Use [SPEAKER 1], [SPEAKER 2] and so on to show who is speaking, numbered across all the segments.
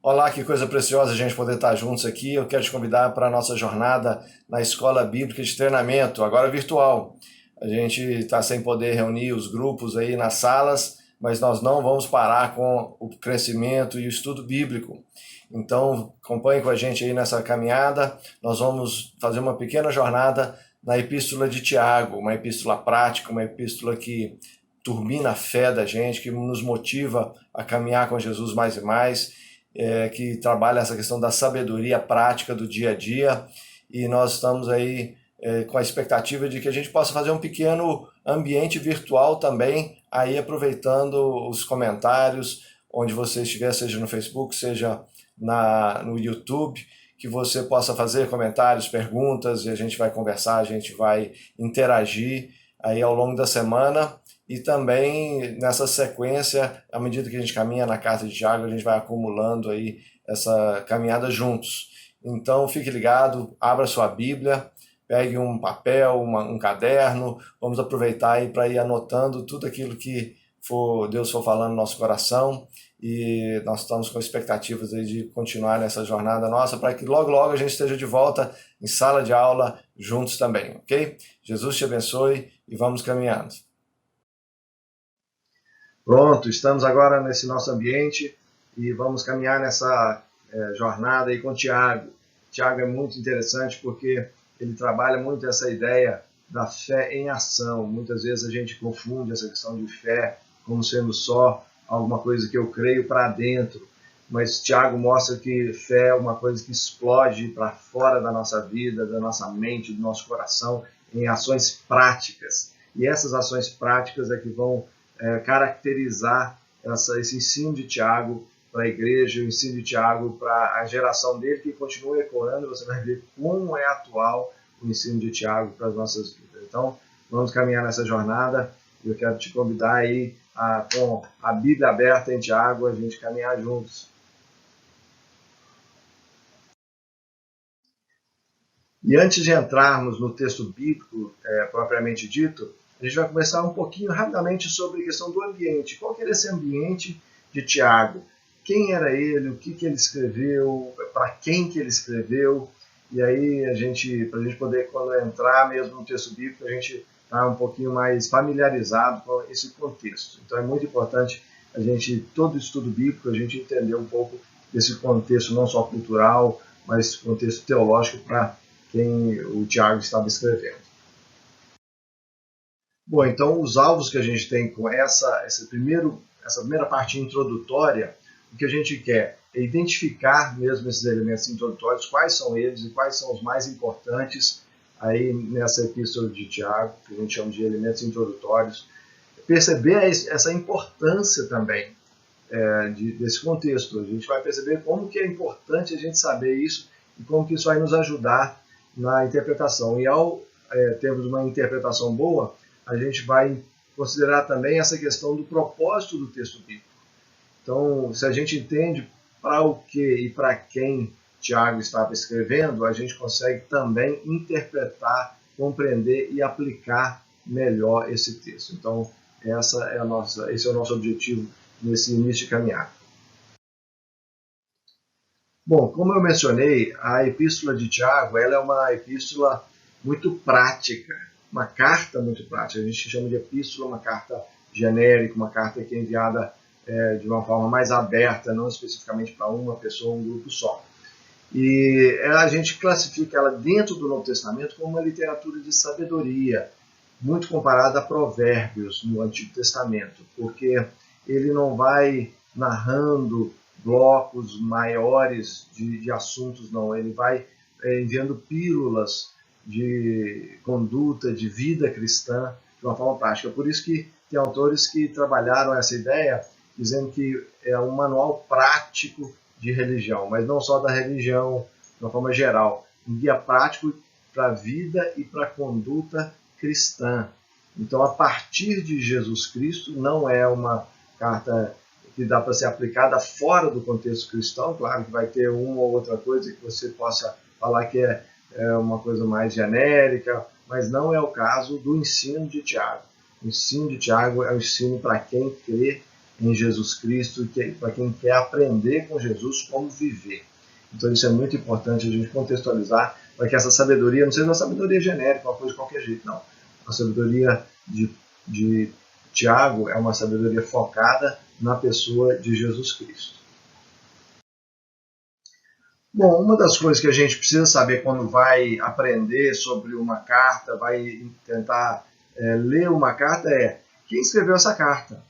[SPEAKER 1] Olá, que coisa preciosa a gente poder estar juntos aqui. Eu quero te convidar para a nossa jornada na Escola Bíblica de Treinamento, agora virtual. A gente está sem poder reunir os grupos aí nas salas, mas nós não vamos parar com o crescimento e o estudo bíblico. Então, acompanhe com a gente aí nessa caminhada. Nós vamos fazer uma pequena jornada na Epístola de Tiago, uma epístola prática, uma epístola que turbina a fé da gente, que nos motiva a caminhar com Jesus mais e mais. Que trabalha essa questão da sabedoria prática do dia a dia, e nós estamos aí com a expectativa de que a gente possa fazer um pequeno ambiente virtual também, aí aproveitando os comentários, onde você estiver, seja no Facebook, seja no YouTube, que você possa fazer comentários, perguntas, e a gente vai conversar, a gente vai interagir aí ao longo da semana. E também nessa sequência, à medida que a gente caminha na carta de Tiago, a gente vai acumulando aí essa caminhada juntos. Então fique ligado, abra sua Bíblia, pegue um papel, um caderno, vamos aproveitar aí para ir anotando tudo aquilo que Deus for falando no nosso coração, e nós estamos com expectativas aí de continuar nessa jornada nossa, para que logo logo a gente esteja de volta em sala de aula juntos também, ok? Jesus te abençoe e vamos caminhando. Pronto, estamos agora nesse nosso ambiente e vamos caminhar nessa jornada aí com Tiago. Tiago é muito interessante porque ele trabalha muito essa ideia da fé em ação. Muitas vezes a gente confunde essa questão de fé como sendo só alguma coisa que eu creio para dentro, mas Tiago mostra que fé é uma coisa que explode para fora da nossa vida, da nossa mente, do nosso coração, em ações práticas. E essas ações práticas é que vão caracterizar esse ensino de Tiago para a igreja, o ensino de Tiago para a geração dele, que continua ecoando. Você vai ver como é atual o ensino de Tiago para as nossas vidas. Então, vamos caminhar nessa jornada, e eu quero te convidar aí, com a Bíblia aberta em Tiago, a gente caminhar juntos. E antes de entrarmos no texto bíblico propriamente dito, a gente vai conversar um pouquinho rapidamente sobre a questão do ambiente. Qual que era esse ambiente de Tiago? Quem era ele? O que ele escreveu? Para quem que ele escreveu? E aí, para a gente poder, quando entrar mesmo no texto bíblico, a gente está um pouquinho mais familiarizado com esse contexto. Então, é muito importante todo estudo bíblico, a gente entender um pouco desse contexto, não só cultural, mas contexto teológico para quem o Tiago estava escrevendo. Bom, então os alvos que a gente tem com essa primeira parte introdutória, o que a gente quer é identificar mesmo esses elementos introdutórios, quais são eles e quais são os mais importantes aí nessa epístola de Tiago, que a gente chama de elementos introdutórios. Perceber essa importância também desse contexto. A gente vai perceber como que é importante a gente saber isso e como que isso vai nos ajudar na interpretação. E ao termos uma interpretação boa, a gente vai considerar também essa questão do propósito do texto bíblico. Então, se a gente entende para o que e para quem Tiago estava escrevendo, a gente consegue também interpretar, compreender e aplicar melhor esse texto. Então, esse é o nosso objetivo nesse início de caminhada. Bom, como eu mencionei, a epístola de Tiago ela é uma epístola muito prática, uma carta muito prática. A gente chama de epístola, uma carta genérica, uma carta que é enviada de uma forma mais aberta, não especificamente para uma pessoa, um grupo só. E a gente classifica ela dentro do Novo Testamento como uma literatura de sabedoria, muito comparada a Provérbios no Antigo Testamento, porque ele não vai narrando blocos maiores de assuntos, não. Ele vai enviando pílulas de conduta, de vida cristã, de uma forma prática. Por isso que tem autores que trabalharam essa ideia, dizendo que é um manual prático de religião, mas não só da religião, de uma forma geral. Um guia prático para a vida e para a conduta cristã. Então, a partir de Jesus Cristo, não é uma carta que dá para ser aplicada fora do contexto cristão. Claro que vai ter uma ou outra coisa que você possa falar que é uma coisa mais genérica, mas não é o caso do ensino de Tiago. O ensino de Tiago é o ensino para quem crê em Jesus Cristo, para quem quer aprender com Jesus como viver. Então isso é muito importante a gente contextualizar, para que essa sabedoria não seja uma sabedoria genérica, uma coisa de qualquer jeito, não. A sabedoria de Tiago é uma sabedoria focada na pessoa de Jesus Cristo. Bom, uma das coisas que a gente precisa saber quando vai aprender sobre uma carta, vai tentar ler uma carta, é quem escreveu essa carta.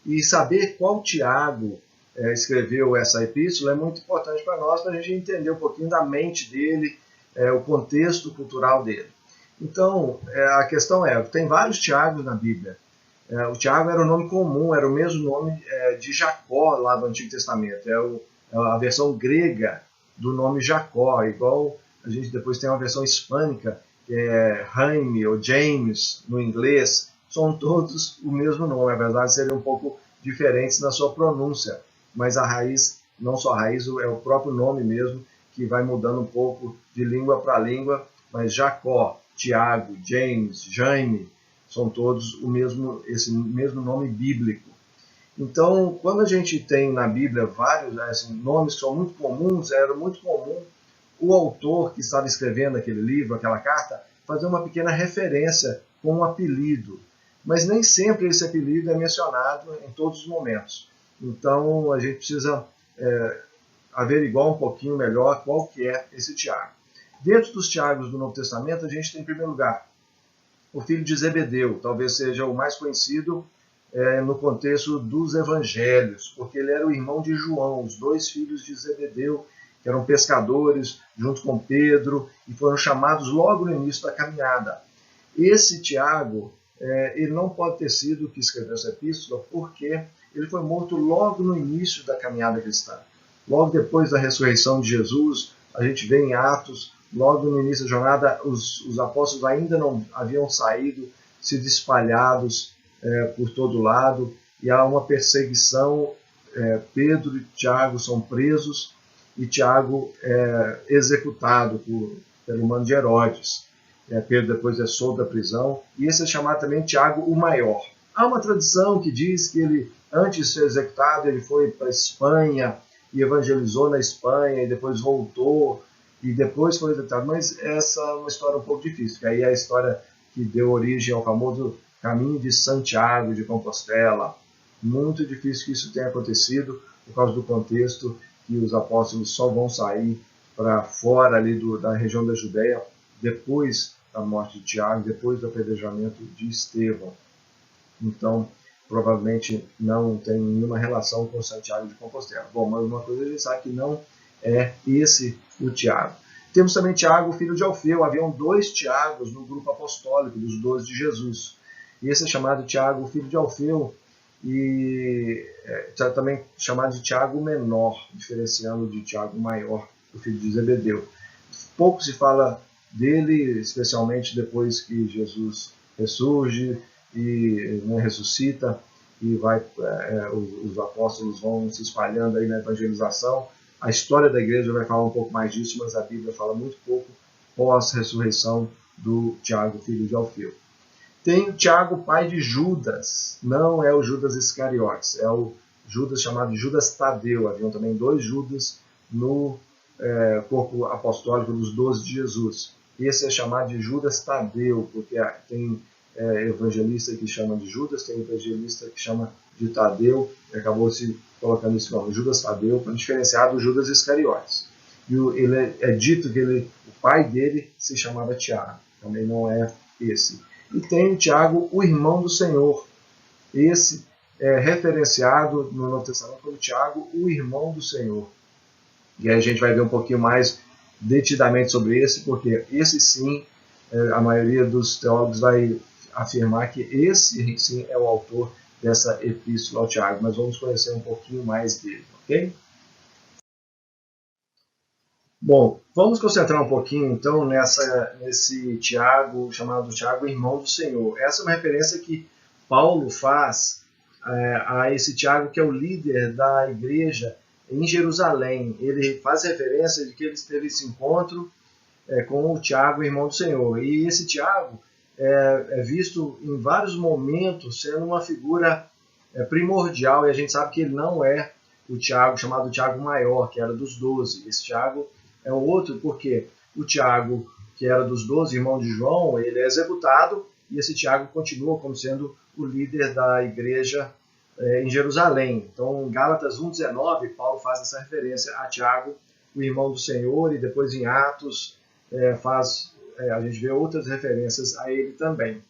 [SPEAKER 1] E saber qual Tiago escreveu essa epístola é muito importante para nós, para a gente entender um pouquinho da mente dele, o contexto cultural dele. Então, a questão tem vários Tiagos na Bíblia. O Tiago era o nome comum, era o mesmo nome de Jacó lá do Antigo Testamento. É a versão grega do nome Jacó, igual a gente depois tem uma versão hispânica, que é Jaime ou James no inglês. São todos o mesmo nome, apesar de serem um pouco diferentes na sua pronúncia, mas a raiz, não só a raiz, é o próprio nome mesmo, que vai mudando um pouco de língua para língua, mas Jacó, Tiago, James, Jaime, são todos esse mesmo nome bíblico. Então, quando a gente tem na Bíblia vários nomes que são muito comuns, era muito comum o autor que estava escrevendo aquele livro, aquela carta, fazer uma pequena referência com um apelido. Mas nem sempre esse apelido é mencionado em todos os momentos. Então, a gente precisa averiguar um pouquinho melhor qual que é esse Tiago. Dentro dos Tiagos do Novo Testamento, a gente tem, em primeiro lugar, o filho de Zebedeu, talvez seja o mais conhecido no contexto dos evangelhos, porque ele era o irmão de João, os dois filhos de Zebedeu, que eram pescadores, junto com Pedro, e foram chamados logo no início da caminhada. Esse Tiago, ele não pode ter sido o que escreveu essa epístola, porque ele foi morto logo no início da caminhada cristã. Logo depois da ressurreição de Jesus, a gente vê em Atos, logo no início da jornada, os apóstolos ainda não haviam saído, sido espalhados por todo lado, e há uma perseguição. Pedro e Tiago são presos, e Tiago é executado pelo mando de Herodes. Pedro depois é solto da prisão, e esse é chamado também Tiago o Maior. Há uma tradição que diz que ele, antes de ser executado, ele foi para a Espanha e evangelizou na Espanha, e depois voltou, e depois foi executado. Mas essa é uma história um pouco difícil, que aí é a história que deu origem ao famoso caminho de Santiago de Compostela. Muito difícil que isso tenha acontecido, por causa do contexto que os apóstolos só vão sair para fora ali da região da Judéia depois da morte de Tiago, depois do apedrejamento de Estevão. Então, provavelmente não tem nenhuma relação com Santiago de Compostela. Bom, mas uma coisa a gente sabe que não é esse o Tiago. Temos também Tiago, filho de Alfeu. Haviam 2 Tiagos no grupo apostólico dos 12 de Jesus. E esse é chamado Tiago, filho de Alfeu, e também chamado de Tiago menor, diferenciando de Tiago maior, o filho de Zebedeu. Pouco se fala dele, especialmente depois que Jesus ressurge e ressuscita, e os apóstolos vão se espalhando aí na evangelização. A história da igreja vai falar um pouco mais disso, mas a Bíblia fala muito pouco pós-ressurreição do Tiago, filho de Alfeu. Tem o Tiago, pai de Judas, não é o Judas Iscariotes, é o Judas chamado Judas Tadeu. Haviam também 2 Judas no corpo apostólico dos 12 de Jesus. Esse é chamado de Judas Tadeu, porque tem evangelista que chama de Judas, tem evangelista que chama de Tadeu, e acabou se colocando esse nome, Judas Tadeu, para diferenciar do Judas Iscariotes. E é dito que o pai dele se chamava Tiago, também não é esse. E tem o Tiago, o irmão do Senhor. Esse é referenciado no Novo Testamento como Tiago, o irmão do Senhor. E aí a gente vai ver um pouquinho mais detidamente sobre esse, porque esse sim, a maioria dos teólogos vai afirmar que esse sim é o autor dessa epístola ao Tiago. Mas vamos conhecer um pouquinho mais dele, ok? Bom, vamos concentrar um pouquinho então nesse Tiago, chamado Tiago, irmão do Senhor. Essa é uma referência que Paulo faz a esse Tiago, que é o líder da igreja em Jerusalém. Ele faz referência de que ele teve esse encontro com o Tiago, irmão do Senhor. E esse Tiago é visto em vários momentos sendo uma figura primordial, e a gente sabe que ele não é o Tiago chamado Tiago Maior, que era dos 12. Esse Tiago é o outro, porque o Tiago, que era dos 12, irmão de João, ele é executado, e esse Tiago continua como sendo o líder da igreja em Jerusalém. Então, em Gálatas 1,19, Paulo faz essa referência a Tiago, o irmão do Senhor, e depois em Atos a gente vê outras referências a ele também.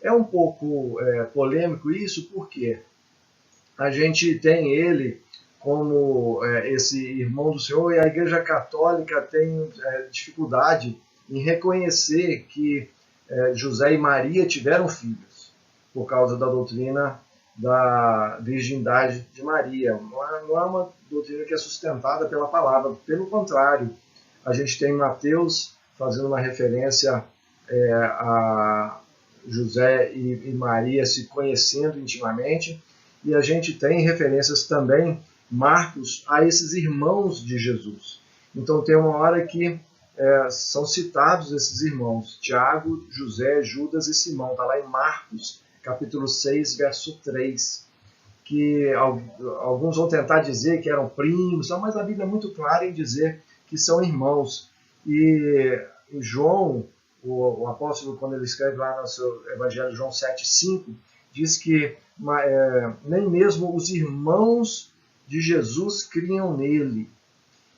[SPEAKER 1] É um pouco polêmico isso, porque a gente tem ele como esse irmão do Senhor, e a Igreja Católica tem dificuldade em reconhecer que José e Maria tiveram filhos, por causa da doutrina da virgindade de Maria. Não é uma doutrina que é sustentada pela palavra, pelo contrário, a gente tem Mateus fazendo uma referência a José e Maria se conhecendo intimamente, e a gente tem referências também, Marcos, a esses irmãos de Jesus. Então tem uma hora que são citados esses irmãos, Tiago, José, Judas e Simão, está lá em Marcos, capítulo 6, verso 3, que alguns vão tentar dizer que eram primos, mas a Bíblia é muito clara em dizer que são irmãos. E João, o apóstolo, quando ele escreve lá no seu Evangelho, João 7,5, diz que nem mesmo os irmãos de Jesus criam nele.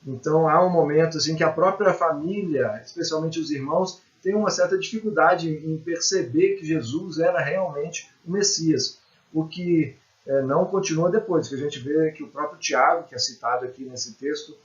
[SPEAKER 1] Então há um momento assim que a própria família, especialmente os irmãos, tem uma certa dificuldade em perceber que Jesus era realmente o Messias. O que não continua depois, que a gente vê que o próprio Tiago, que é citado aqui nesse texto,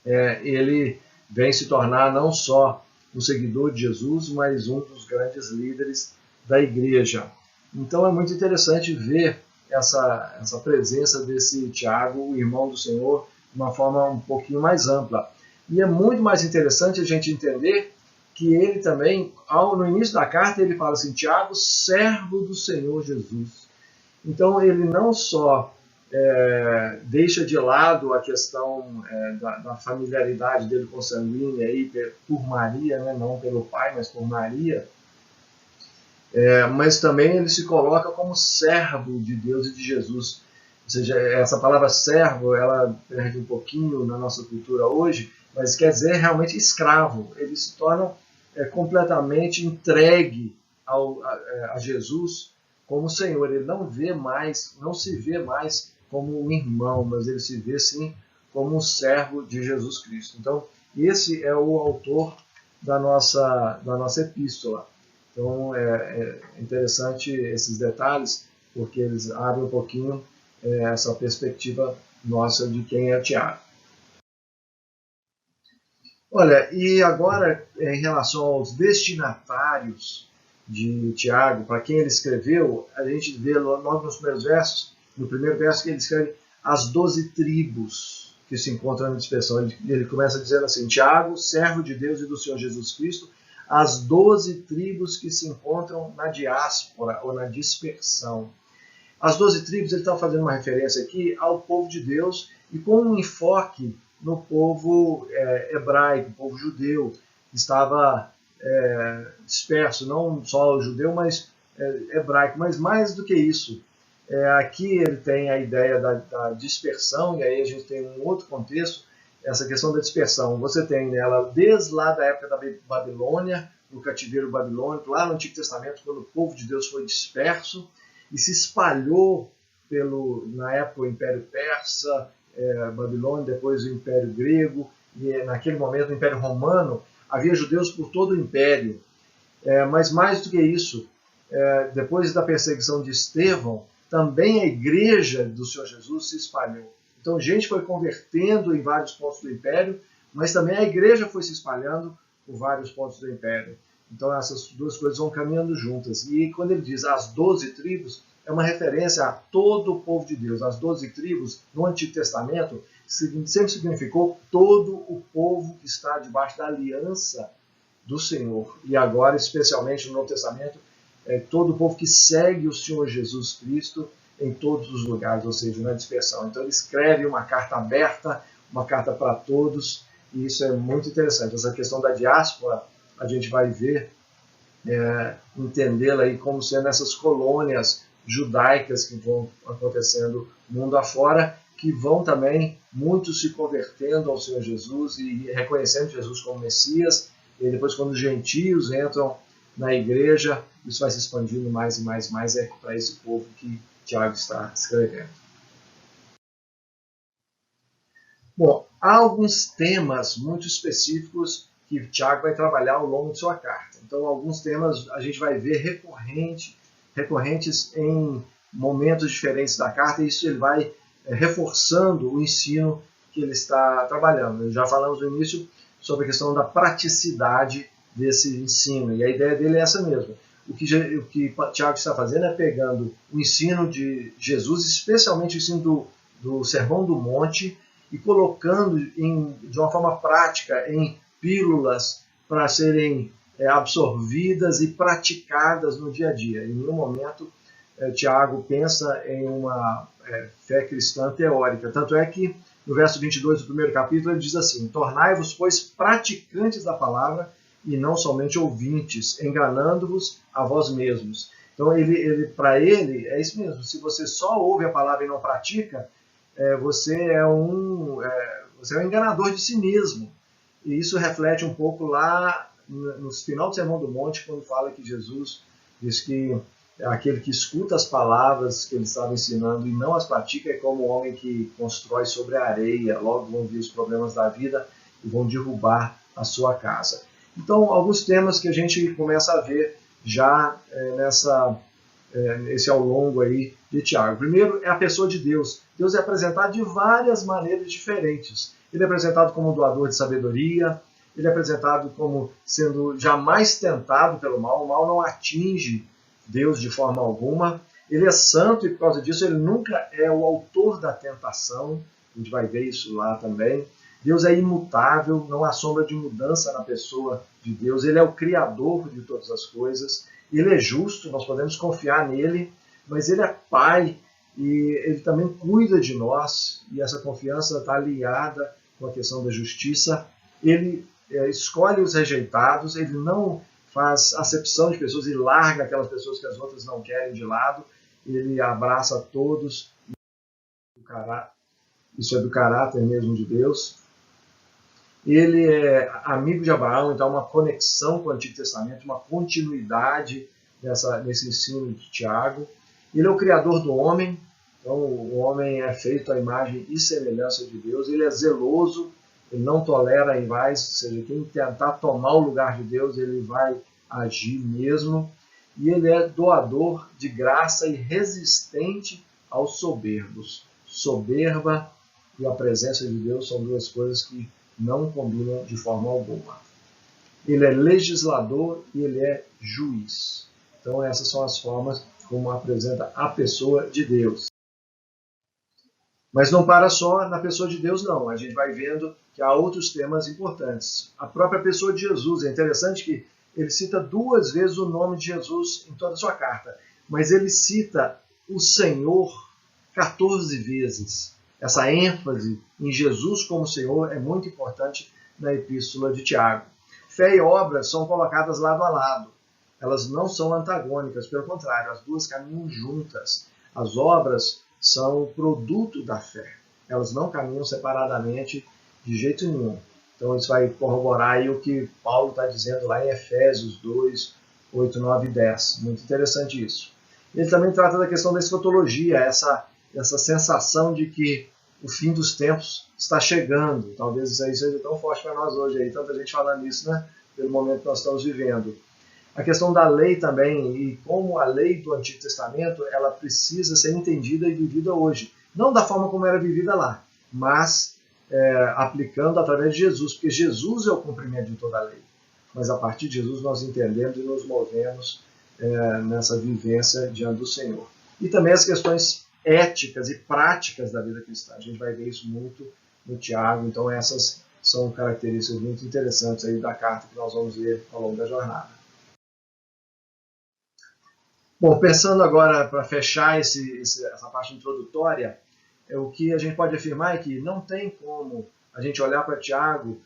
[SPEAKER 1] ele vem se tornar não só um seguidor de Jesus, mas um dos grandes líderes da igreja. Então é muito interessante ver essa presença desse Tiago, o irmão do Senhor, de uma forma um pouquinho mais ampla. E é muito mais interessante a gente entender que ele também, no início da carta, ele fala assim, Tiago, servo do Senhor Jesus. Então ele não só deixa de lado a questão da familiaridade dele com sanguínea aí, por Maria, né? Não pelo pai, mas por Maria, mas também ele se coloca como servo de Deus e de Jesus. Ou seja, essa palavra servo, ela perde um pouquinho na nossa cultura hoje, mas quer dizer realmente escravo. Ele se torna completamente entregue a Jesus como Senhor. Ele não se vê mais como um irmão, mas ele se vê sim como um servo de Jesus Cristo. Então, esse é o autor da nossa epístola. Então, é interessante esses detalhes, porque eles abrem um pouquinho essa perspectiva nossa de quem é Tiago. Olha, e agora, em relação aos destinatários de Tiago, para quem ele escreveu, a gente vê logo nos primeiros versos, no primeiro verso que ele escreve as 12 tribos que se encontram na dispersão. Ele começa dizendo assim, Tiago, servo de Deus e do Senhor Jesus Cristo, as 12 tribos que se encontram na diáspora ou na dispersão. As 12 tribos, ele está fazendo uma referência aqui ao povo de Deus e com um enfoque no povo hebraico, povo judeu, que estava disperso, não só o judeu, mas hebraico. Mas mais do que isso, aqui ele tem a ideia da dispersão, e aí a gente tem um outro contexto, essa questão da dispersão. Você tem nela, desde lá da época da Babilônia, no cativeiro babilônico, lá no Antigo Testamento, quando o povo de Deus foi disperso e se espalhou na época, o Império Persa, Babilônia, depois o Império Grego, e naquele momento o Império Romano, havia judeus por todo o Império. Mas mais do que isso, depois da perseguição de Estevão, também a igreja do Senhor Jesus se espalhou. Então, gente foi convertendo em vários pontos do Império, mas também a igreja foi se espalhando por vários pontos do Império. Então, essas duas coisas vão caminhando juntas. E quando ele diz as 12 tribos, é uma referência a todo o povo de Deus. As 12 tribos, no Antigo Testamento, sempre significou todo o povo que está debaixo da aliança do Senhor. E agora, especialmente no Novo Testamento, todo o povo que segue o Senhor Jesus Cristo em todos os lugares, ou seja, na dispersão. Então ele escreve uma carta aberta, uma carta para todos, e isso é muito interessante. Essa questão da diáspora, a gente vai ver, entendê-la aí como sendo essas colônias judaicas que vão acontecendo mundo afora, que vão também muitos se convertendo ao Senhor Jesus e reconhecendo Jesus como Messias, e depois quando os gentios entram na igreja, isso vai se expandindo mais e mais e mais, é para esse povo que Tiago está escrevendo. Bom, há alguns temas muito específicos que Tiago vai trabalhar ao longo de sua carta. Então, alguns temas a gente vai ver recorrentes em momentos diferentes da carta, e isso ele vai reforçando o ensino que ele está trabalhando. Já falamos no início sobre a questão da praticidade desse ensino, e a ideia dele é essa mesmo. O que Tiago está fazendo é pegando o ensino de Jesus, especialmente o ensino do Sermão do Monte, e colocando de uma forma prática em pílulas para serem absorvidas e praticadas no dia a dia. Em nenhum momento Tiago pensa em uma fé cristã teórica. Tanto é que no verso 22 do primeiro capítulo ele diz assim: tornai-vos, pois, praticantes da palavra e não somente ouvintes, enganando-vos a vós mesmos. Então, para ele, é isso mesmo. Se você só ouve a palavra e não pratica, você é um enganador de si mesmo. E isso reflete um pouco lá no final do Sermão do Monte, quando fala que Jesus diz que aquele que escuta as palavras que ele estava ensinando e não as pratica é como o homem que constrói sobre a areia. Logo vão vir os problemas da vida e vão derrubar a sua casa. Então, alguns temas que a gente começa a ver já esse ao longo aí de Tiago. Primeiro é a pessoa de Deus. Deus é apresentado de várias maneiras diferentes. Ele é apresentado como doador de sabedoria, ele é apresentado como sendo jamais tentado pelo mal. O mal não atinge Deus de forma alguma. Ele é santo e por causa disso ele nunca é o autor da tentação. A gente vai ver isso lá também. Deus é imutável, não há sombra de mudança na pessoa de Deus. Ele é o criador de todas as coisas. Ele é justo, nós podemos confiar nele, mas ele é Pai e ele também cuida de nós, e essa confiança está aliada com a questão da justiça. Ele escolhe os rejeitados, ele não faz acepção de pessoas e larga aquelas pessoas que as outras não querem de lado, ele abraça todos. Isso é do caráter mesmo de Deus. Ele é amigo de Abraão, então uma conexão com o Antigo Testamento, uma continuidade nesse ensino de Tiago. Ele é o criador do homem, então o homem é feito à imagem e semelhança de Deus. Ele é zeloso, ele não tolera rivais, ou seja, quem tentar tomar o lugar de Deus, ele vai agir mesmo. E ele é doador de graça e resistente aos soberbos. Soberba e a presença de Deus são duas coisas que não combinam de forma alguma. Ele é legislador e ele é juiz. Então essas são as formas como apresenta a pessoa de Deus. Mas não para só na pessoa de Deus, não. A gente vai vendo que há outros temas importantes. A própria pessoa de Jesus. É interessante que ele cita 2 vezes o nome de Jesus em toda a sua carta. Mas ele cita o Senhor 14 vezes. Essa ênfase em Jesus como Senhor é muito importante na epístola de Tiago. Fé e obras são colocadas lado a lado. Elas não são antagônicas, pelo contrário, as duas caminham juntas. As obras são o produto da fé. Elas não caminham separadamente de jeito nenhum. Então isso vai corroborar aí o que Paulo está dizendo lá em Efésios 2, 8, 9 e 10. Muito interessante isso. Ele também trata da questão da escatologia, essa sensação de que o fim dos tempos está chegando. Talvez isso aí seja tão forte para nós hoje, aí, tanta gente falando isso, né? Pelo momento que nós estamos vivendo. A questão da lei também, e como a lei do Antigo Testamento, ela precisa ser entendida e vivida hoje. Não da forma como era vivida lá, mas aplicando através de Jesus, porque Jesus é o cumprimento de toda a lei. Mas a partir de Jesus nós entendemos e nos movemos nessa vivência diante do Senhor. E também as questões éticas e práticas da vida cristã. A gente vai ver isso muito no Tiago, então essas são características muito interessantes aí da carta que nós vamos ver ao longo da jornada. Bom, pensando agora para fechar essa parte introdutória, o que a gente pode afirmar é que não tem como a gente olhar para Tiago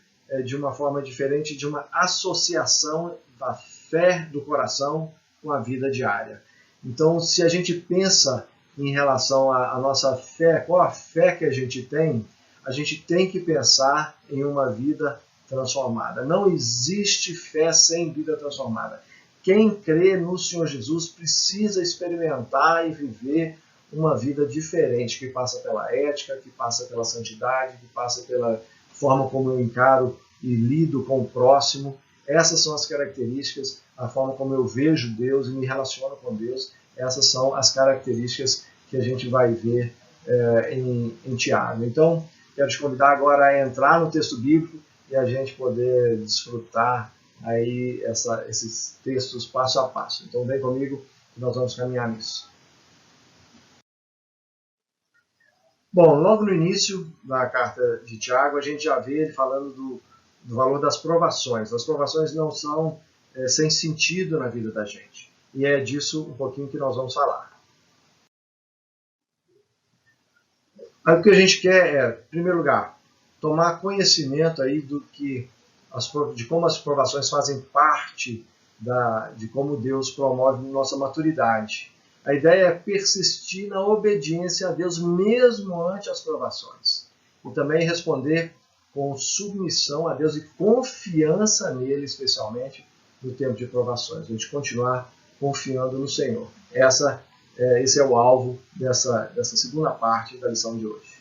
[SPEAKER 1] de uma forma diferente de uma associação da fé do coração com a vida diária. Então, se a gente pensa em relação à nossa fé, qual a fé que a gente tem que pensar em uma vida transformada. Não existe fé sem vida transformada. Quem crê no Senhor Jesus precisa experimentar e viver uma vida diferente, que passa pela ética, que passa pela santidade, que passa pela forma como eu encaro e lido com o próximo. Essas são as características, a forma como eu vejo Deus e me relaciono com Deus. Essas são as características que a gente vai ver em Tiago. Então, quero te convidar agora a entrar no texto bíblico e a gente poder desfrutar aí esses textos passo a passo. Então, vem comigo que nós vamos caminhar nisso. Bom, logo no início da carta de Tiago, a gente já vê ele falando do valor das provações. As provações não são sem sentido na vida da gente. E é disso um pouquinho que nós vamos falar. Aí o que a gente quer é, em primeiro lugar, tomar conhecimento aí de como as provações fazem parte de como Deus promove nossa maturidade. A ideia é persistir na obediência a Deus mesmo ante as provações. E também responder com submissão a Deus e confiança nele, especialmente no tempo de provações. A gente continuar confiando no Senhor. Esse é o alvo dessa segunda parte da lição de hoje.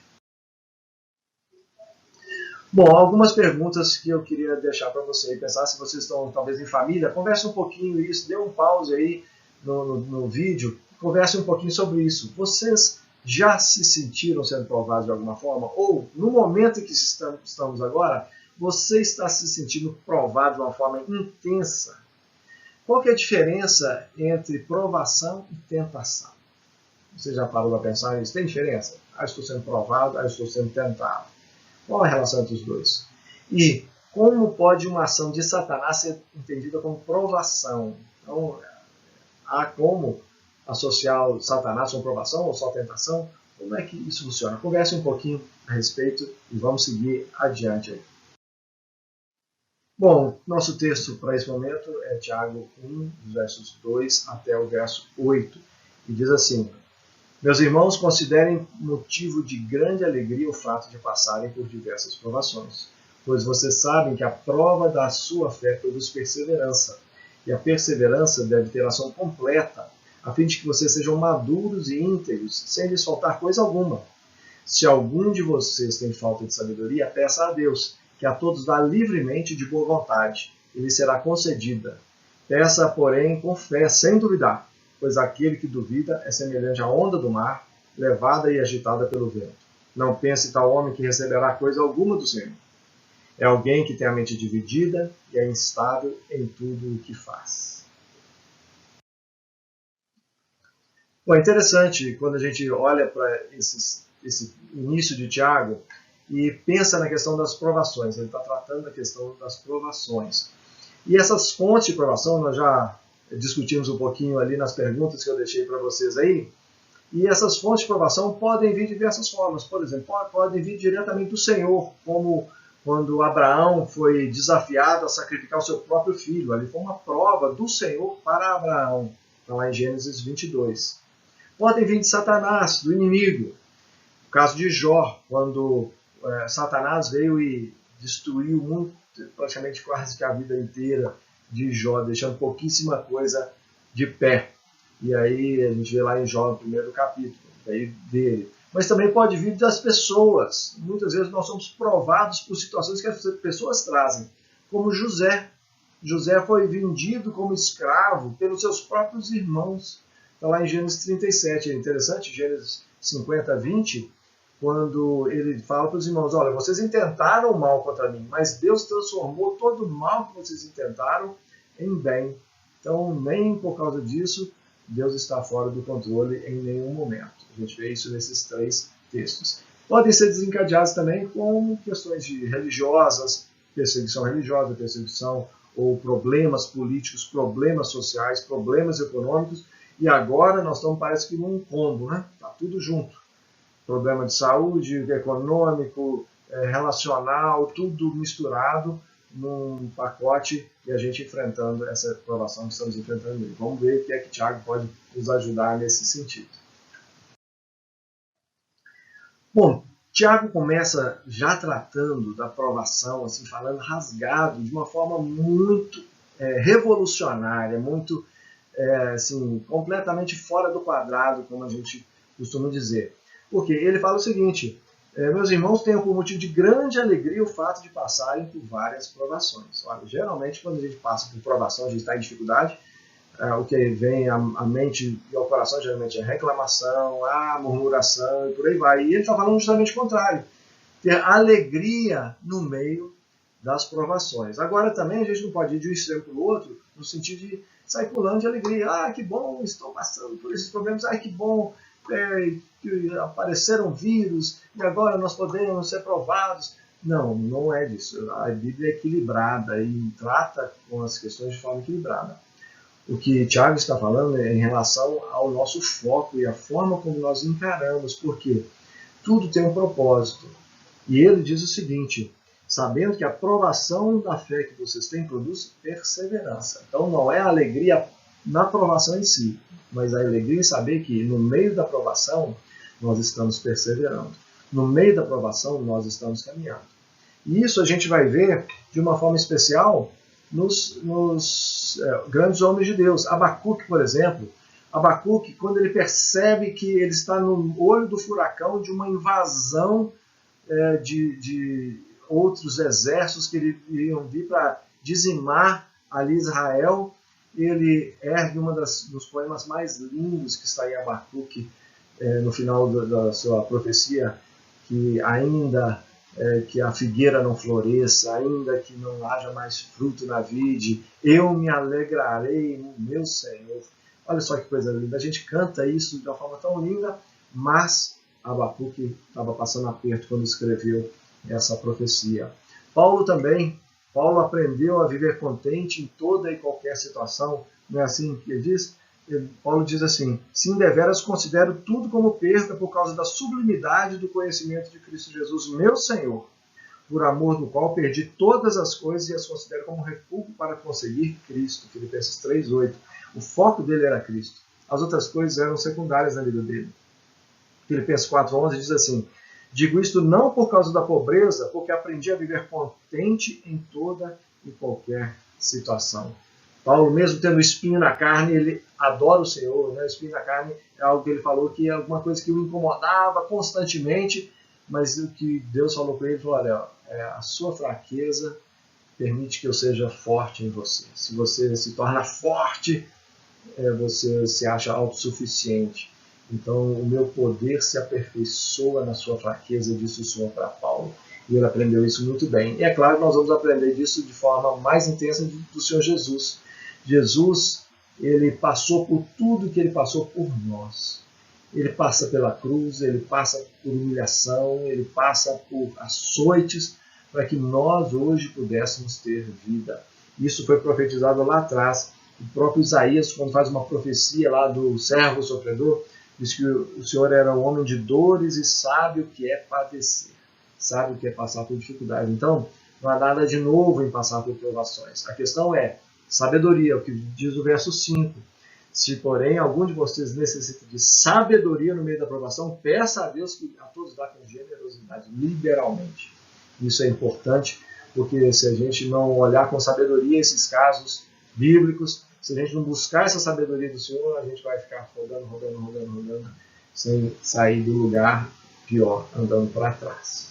[SPEAKER 1] Bom, algumas perguntas que eu queria deixar para você pensar. Se vocês estão talvez em família, converse um pouquinho isso, dê um pause aí no vídeo, converse um pouquinho sobre isso. Vocês já se sentiram sendo provados de alguma forma? Ou, no momento em que estamos agora, você está se sentindo provado de uma forma intensa? Qual que é a diferença entre provação e tentação? Você já parou para pensar nisso? Tem diferença? Estou sendo provado, estou sendo tentado. Qual a relação entre os dois? E como pode uma ação de Satanás ser entendida como provação? Então, há como associar o Satanás com provação ou só tentação? Como é que isso funciona? Converse um pouquinho a respeito e vamos seguir adiante aí. Bom, nosso texto para esse momento é Tiago 1, dos versos 2 até o verso 8, e diz assim: Meus irmãos, considerem motivo de grande alegria o fato de passarem por diversas provações, pois vocês sabem que a prova da sua fé produz perseverança, e a perseverança deve ter ação completa, a fim de que vocês sejam maduros e íntegros, sem lhes faltar coisa alguma. Se algum de vocês tem falta de sabedoria, peça a Deus, que a todos dá livremente de boa vontade, e lhe será concedida. Peça, porém, com fé, sem duvidar, pois aquele que duvida é semelhante à onda do mar, levada e agitada pelo vento. Não pense tal homem que receberá coisa alguma do Senhor. É alguém que tem a mente dividida e é instável em tudo o que faz. Bom, é interessante quando a gente olha para esse início de Tiago e pensa na questão das provações. Ele está tratando da questão das provações. E essas fontes de provação, nós já discutimos um pouquinho ali nas perguntas que eu deixei para vocês aí. E essas fontes de provação podem vir de diversas formas. Por exemplo, podem vir diretamente do Senhor, como quando Abraão foi desafiado a sacrificar o seu próprio filho. Ali foi uma prova do Senhor para Abraão. Está lá em Gênesis 22. Podem vir de Satanás, do inimigo. O caso de Jó, quando Satanás veio e destruiu muito, praticamente quase que a vida inteira de Jó, deixando pouquíssima coisa de pé. E aí a gente vê lá em Jó, no primeiro capítulo dele. Mas também pode vir das pessoas. Muitas vezes nós somos provados por situações que as pessoas trazem. Como José. José foi vendido como escravo pelos seus próprios irmãos. Está lá em Gênesis 37. É interessante, Gênesis 50, 20, quando ele fala para os irmãos: olha, vocês intentaram o mal contra mim, mas Deus transformou todo o mal que vocês intentaram em bem. Então, nem por causa disso, Deus está fora do controle em nenhum momento. A gente vê isso nesses 3 textos. Podem ser desencadeados também com questões religiosas, perseguição ou problemas políticos, problemas sociais, problemas econômicos. E agora nós estamos, parece que, num combo, né? Está tudo junto. Problema de saúde, econômico, relacional, tudo misturado. num pacote e a gente enfrentando essa provação que estamos enfrentando. Vamos ver o que é que Tiago pode nos ajudar nesse sentido. Bom, Tiago começa já tratando da provação, assim, falando rasgado, de uma forma muito revolucionária, muito assim, completamente fora do quadrado, como a gente costuma dizer. Porque ele fala o seguinte: meus irmãos, tenham por motivo de grande alegria o fato de passarem por várias provações. Olha, geralmente, quando a gente passa por provação, a gente está em dificuldade, o que vem à mente e ao coração geralmente é reclamação, murmuração e por aí vai. E ele está falando justamente o contrário: ter alegria no meio das provações. Agora também a gente não pode ir de um extremo para o outro, no sentido de sair pulando de alegria. Que bom, estou passando por esses problemas. Que bom que apareceram vírus e agora nós podemos ser provados. Não, não é disso. A Bíblia é equilibrada e trata com as questões de forma equilibrada. O que Tiago está falando é em relação ao nosso foco e a forma como nós encaramos, porque tudo tem um propósito. E ele diz o seguinte: sabendo que a provação da fé que vocês têm produz perseverança. Então não é a alegria na provação em si, mas a alegria em saber que no meio da provação nós estamos perseverando. No meio da provação nós estamos caminhando. E isso a gente vai ver de uma forma especial nos grandes homens de Deus. Abacuque, por exemplo. Abacuque, quando ele percebe que ele está no olho do furacão de uma invasão de outros exércitos que iriam vir para dizimar ali Israel, ele ergue um dos poemas mais lindos que está em Abacuque, no final da sua profecia, que ainda que a figueira não floresça, ainda que não haja mais fruto na vide, eu me alegrarei no meu Senhor. Olha só que coisa linda, a gente canta isso de uma forma tão linda, mas Abacuque estava passando aperto quando escreveu essa profecia. Paulo também, Paulo aprendeu a viver contente em toda e qualquer situação, não é assim que ele diz? Paulo diz assim: sim, deveras considero tudo como perda por causa da sublimidade do conhecimento de Cristo Jesus, meu Senhor, por amor do qual perdi todas as coisas e as considero como refúgio para conseguir Cristo. Filipenses 3:8. O foco dele era Cristo. As outras coisas eram secundárias na vida dele. Filipenses 4:11 diz assim: digo isto não por causa da pobreza, porque aprendi a viver contente em toda e qualquer situação. Paulo, mesmo tendo espinho na carne, ele adora o Senhor, né? O espinho na carne é algo que ele falou que é alguma coisa que o incomodava constantemente, mas o que Deus falou para ele, falou: olha, a sua fraqueza permite que eu seja forte em você. Se você se torna forte, você se acha autossuficiente. Então, o meu poder se aperfeiçoa na sua fraqueza, disse o Senhor para Paulo. E ele aprendeu isso muito bem. E é claro que nós vamos aprender disso de forma mais intensa do Senhor Jesus. Jesus, ele passou por tudo que ele passou por nós. Ele passa pela cruz, ele passa por humilhação, ele passa por açoites, para que nós hoje pudéssemos ter vida. Isso foi profetizado lá atrás. O próprio Isaías, quando faz uma profecia lá do servo sofredor, diz que o Senhor era um homem de dores e sabe o que é padecer, sabe o que é passar por dificuldade. Então, não há nada de novo em passar por provações. A questão é sabedoria, o que diz o verso 5. Se, porém, algum de vocês necessita de sabedoria no meio da provação, peça a Deus que a todos dá com generosidade, liberalmente. Isso é importante, porque se a gente não olhar com sabedoria esses casos bíblicos, se a gente não buscar essa sabedoria do Senhor, a gente vai ficar rodando, sem sair do lugar, pior, andando para trás.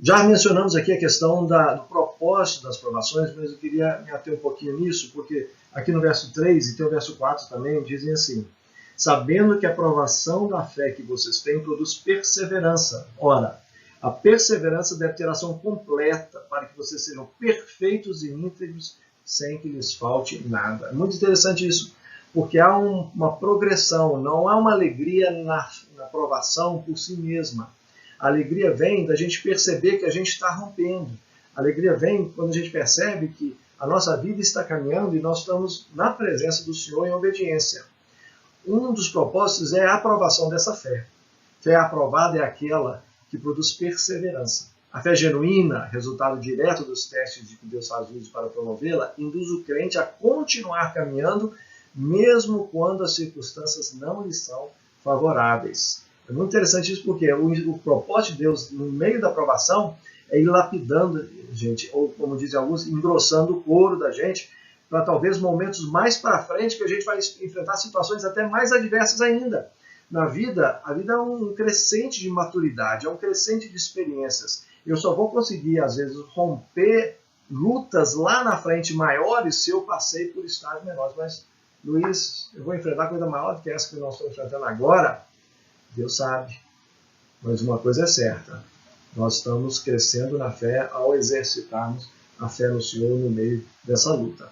[SPEAKER 1] Já mencionamos aqui a questão do propósito das provações, mas eu queria me ater um pouquinho nisso, porque aqui no verso 3 e tem o verso 4 também, dizem assim: sabendo que a provação da fé que vocês têm produz perseverança. Ora, a perseverança deve ter ação completa, para que vocês sejam perfeitos e íntegros, sem que lhes falte nada. É muito interessante isso, porque há uma progressão, não há uma alegria na provação por si mesma. A alegria vem da gente perceber que a gente está rompendo. A alegria vem quando a gente percebe que a nossa vida está caminhando e nós estamos na presença do Senhor em obediência. Um dos propósitos é a aprovação dessa fé. Fé aprovada é aquela que produz perseverança.
[SPEAKER 2] A fé genuína, resultado direto dos testes de que Deus faz uso para promovê-la, induz o crente a continuar caminhando, mesmo quando as circunstâncias não lhe são favoráveis. É muito interessante isso porque o propósito de Deus, no meio da provação, é ir lapidando a gente, ou como dizem alguns, engrossando o couro da gente, para talvez momentos mais para frente que a gente vai enfrentar situações até mais adversas ainda. Na vida, a vida é um crescente de maturidade, é um crescente de experiências. Eu só vou conseguir, às vezes, romper lutas lá na frente maiores se eu passei por estágios menores. Mas, Luiz, eu vou enfrentar coisa maior do que essa que nós estamos enfrentando agora? Deus sabe. Mas uma coisa é certa. Nós estamos crescendo na fé ao exercitarmos a fé no Senhor no meio dessa luta.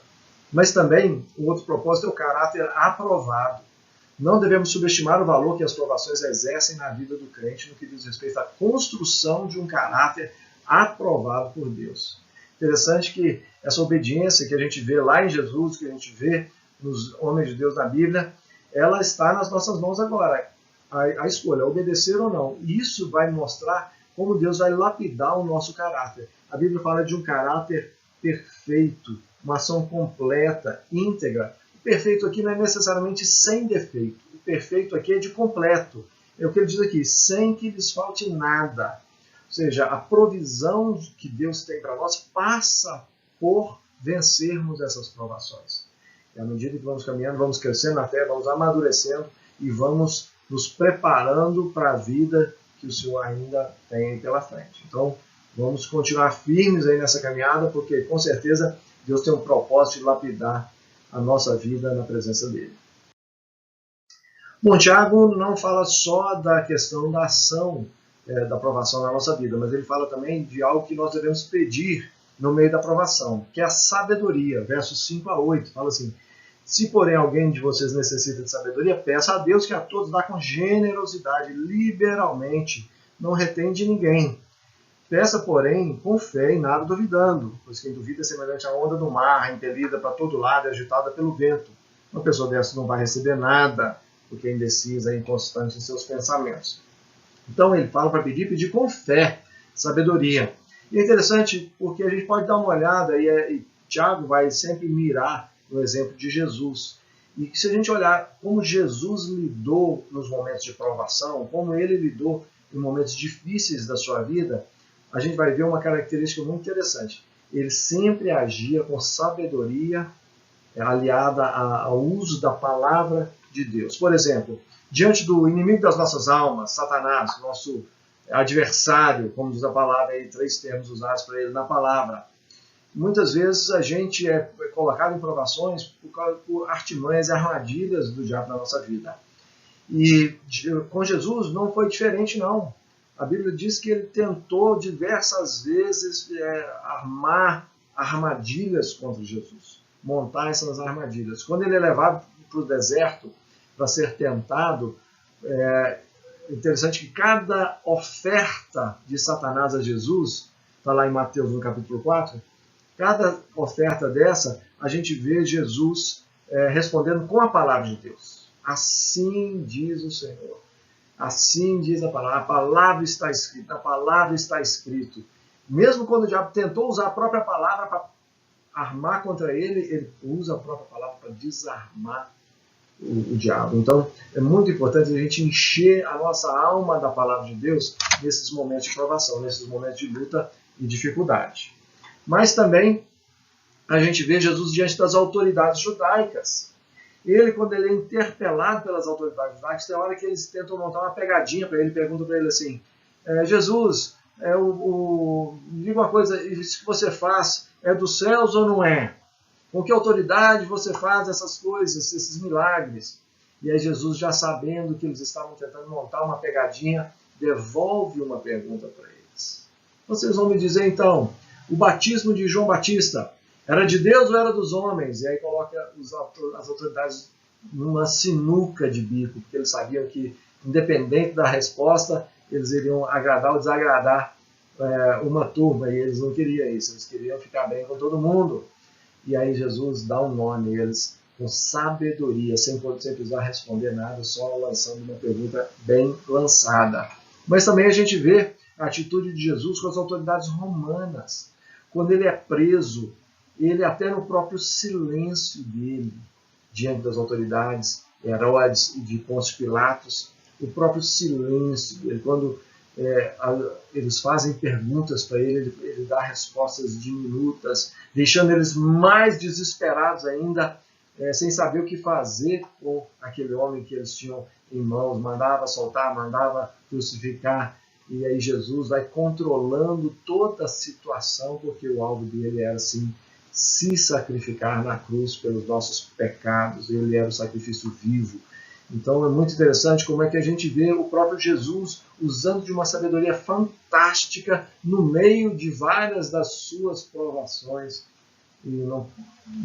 [SPEAKER 2] Mas também, o outro propósito é o caráter aprovado. Não devemos subestimar o valor que as provações exercem na vida do crente no que diz respeito à construção de um caráter aprovado por Deus. Interessante que essa obediência que a gente vê lá em Jesus, que a gente vê nos homens de Deus na Bíblia, ela está nas nossas mãos agora. A escolha, obedecer ou não. Isso vai mostrar como Deus vai lapidar o nosso caráter. A Bíblia fala de um caráter perfeito, uma ação completa, íntegra. O perfeito aqui não é necessariamente sem defeito. O perfeito aqui é de completo. É o que ele diz aqui, sem que lhes falte nada. Ou seja, a provisão que Deus tem para nós passa por vencermos essas provações. E à medida que vamos caminhando, vamos crescendo na fé, vamos amadurecendo e vamos nos preparando para a vida que o Senhor ainda tem pela frente. Então, vamos continuar firmes aí nessa caminhada, porque com certeza Deus tem um propósito de lapidar a nossa vida na presença dele. Bom, Tiago não fala só da questão da ação da aprovação na nossa vida, mas ele fala também de algo que nós devemos pedir no meio da aprovação, que é a sabedoria. Versos 5 a 8, fala assim: se, porém, alguém de vocês necessita de sabedoria, peça a Deus que a todos dá com generosidade, liberalmente, não retém de ninguém. Peça, porém, com fé e nada duvidando, pois quem duvida é semelhante à onda do mar, impelida para todo lado e agitada pelo vento. Uma pessoa dessa não vai receber nada, porque é indecisa e inconstante em seus pensamentos. Então ele fala para pedir com fé, sabedoria. E é interessante porque a gente pode dar uma olhada, e Tiago vai sempre mirar no exemplo de Jesus. E se a gente olhar como Jesus lidou nos momentos de provação, como ele lidou em momentos difíceis da sua vida, a gente vai ver uma característica muito interessante. Ele sempre agia com sabedoria, aliada ao uso da palavra de Deus. Por exemplo, diante do inimigo das nossas almas, Satanás, nosso adversário, como diz a palavra, aí 3 termos usados para ele na palavra. Muitas vezes a gente é colocado em provações por artimanhas e armadilhas do diabo na nossa vida. E com Jesus não foi diferente, não. A Bíblia diz que ele tentou diversas vezes armar armadilhas contra Jesus, montar essas armadilhas. Quando ele é levado para o deserto para ser tentado, é interessante que cada oferta de Satanás a Jesus, está lá em Mateus no capítulo 4, cada oferta dessa, a gente vê Jesus respondendo com a palavra de Deus. Assim diz o Senhor. Assim diz a palavra está escrita, a palavra está escrito. Mesmo quando o diabo tentou usar a própria palavra para armar contra ele, ele usa a própria palavra para desarmar o diabo. Então, é muito importante a gente encher a nossa alma da palavra de Deus nesses momentos de provação, nesses momentos de luta e dificuldade. Mas também a gente vê Jesus diante das autoridades judaicas. Ele, quando ele é interpelado pelas autoridades judaicas, tem hora que eles tentam montar uma pegadinha para ele, perguntam para ele assim: Jesus, me diga uma coisa, isso que você faz é dos céus ou não é? Com que autoridade você faz essas coisas, esses milagres? E aí Jesus, já sabendo que eles estavam tentando montar uma pegadinha, devolve uma pergunta para eles. Vocês vão me dizer então, o batismo de João Batista era de Deus ou era dos homens? E aí coloca as autoridades numa sinuca de bico, porque eles sabiam que, independente da resposta, eles iriam agradar ou desagradar uma turma, e eles não queriam isso, eles queriam ficar bem com todo mundo. E aí Jesus dá um nome a eles com sabedoria, sem precisar responder nada, só lançando uma pergunta bem lançada. Mas também a gente vê a atitude de Jesus com as autoridades romanas. Quando ele é preso, ele até no próprio silêncio dele, diante das autoridades, Herodes e de Pôncio Pilatos, o próprio silêncio dele, quando eles fazem perguntas para ele, ele dá respostas diminutas, deixando eles mais desesperados ainda, sem saber o que fazer com aquele homem que eles tinham em mãos, mandava soltar, mandava crucificar, e aí Jesus vai controlando toda a situação, porque o alvo dele era assim, se sacrificar na cruz pelos nossos pecados, ele era o sacrifício vivo. Então é muito interessante como é que a gente vê o próprio Jesus usando de uma sabedoria fantástica no meio de várias das suas provações. E não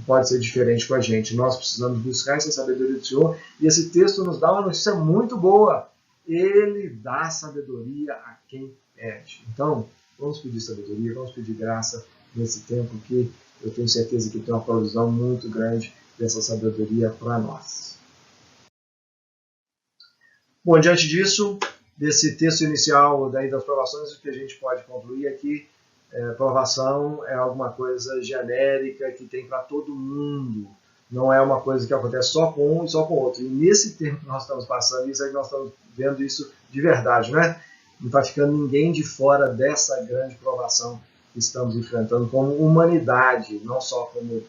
[SPEAKER 2] pode ser diferente com a gente. Nós precisamos buscar essa sabedoria do Senhor. E esse texto nos dá uma notícia muito boa. Ele dá sabedoria a quem pede. Então, vamos pedir sabedoria, vamos pedir graça nesse tempo que eu tenho certeza que tem uma provisão muito grande dessa sabedoria para nós. Bom, diante disso, desse texto inicial daí das provações, o que a gente pode concluir aqui, provação é alguma coisa genérica que tem para todo mundo. Não é uma coisa que acontece só com um e só com o outro. E nesse tempo que nós estamos passando, isso é que nós estamos vendo isso de verdade, né? Não está ficando ninguém de fora dessa grande provação que estamos enfrentando como humanidade, não só como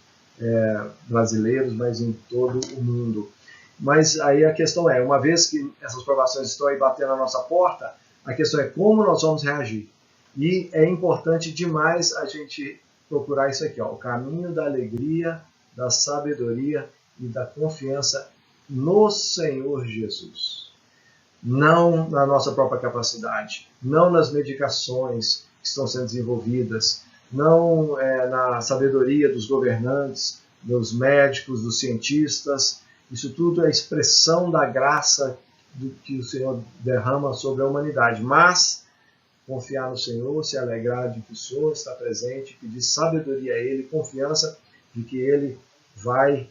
[SPEAKER 2] brasileiros, mas em todo o mundo. Mas aí a questão é, uma vez que essas provações estão aí batendo na nossa porta, a questão é como nós vamos reagir. E é importante demais a gente procurar isso aqui, ó, o caminho da alegria, da sabedoria e da confiança no Senhor Jesus. Não na nossa própria capacidade, não nas medicações que estão sendo desenvolvidas, não na sabedoria dos governantes, dos médicos, dos cientistas. Isso tudo é expressão da graça do que o Senhor derrama sobre a humanidade. Mas confiar no Senhor, se alegrar de que o Senhor está presente, pedir sabedoria a Ele, confiança de que Ele vai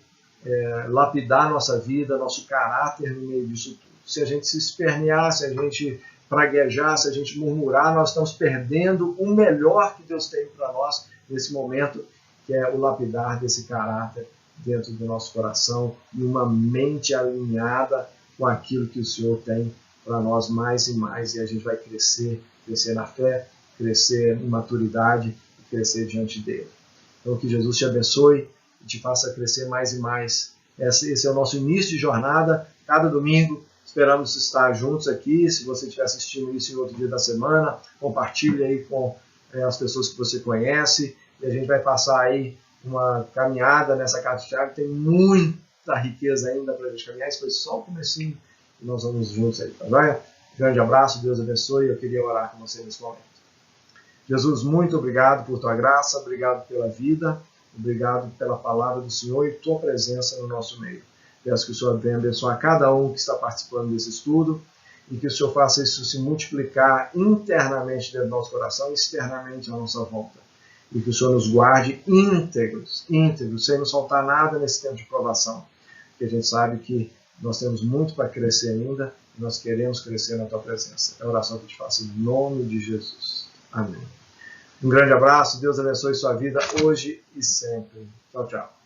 [SPEAKER 2] lapidar nossa vida, nosso caráter no meio disso tudo. Se a gente se espernear, se a gente praguejar, se a gente murmurar, nós estamos perdendo o melhor que Deus tem para nós nesse momento, que é o lapidar desse caráter dentro do nosso coração e uma mente alinhada com aquilo que o Senhor tem para nós mais e mais, e a gente vai crescer na fé, crescer em maturidade e crescer diante dele. Então que Jesus te abençoe e te faça crescer mais e mais. Esse é o nosso início de jornada, cada domingo. Esperamos estar juntos aqui. Se você estiver assistindo isso em outro dia da semana, compartilhe aí com as pessoas que você conhece, e a gente vai passar aí uma caminhada nessa carta de Tiago. Tem muita riqueza ainda para a gente caminhar. Isso foi só o comecinho e nós vamos juntos aí, tá joia? Grande abraço, Deus abençoe. Eu queria orar com você nesse momento. Jesus, muito obrigado por tua graça, obrigado pela vida, obrigado pela palavra do Senhor e tua presença no nosso meio. Peço que o Senhor venha abençoar cada um que está participando desse estudo e que o Senhor faça isso se multiplicar internamente dentro do nosso coração e externamente à nossa volta. E que o Senhor nos guarde íntegros, sem nos faltar nada nesse tempo de provação. Porque a gente sabe que nós temos muito para crescer ainda e nós queremos crescer na tua presença. É a oração que eu te faço em nome de Jesus. Amém. Um grande abraço, Deus abençoe sua vida hoje e sempre. Tchau, tchau.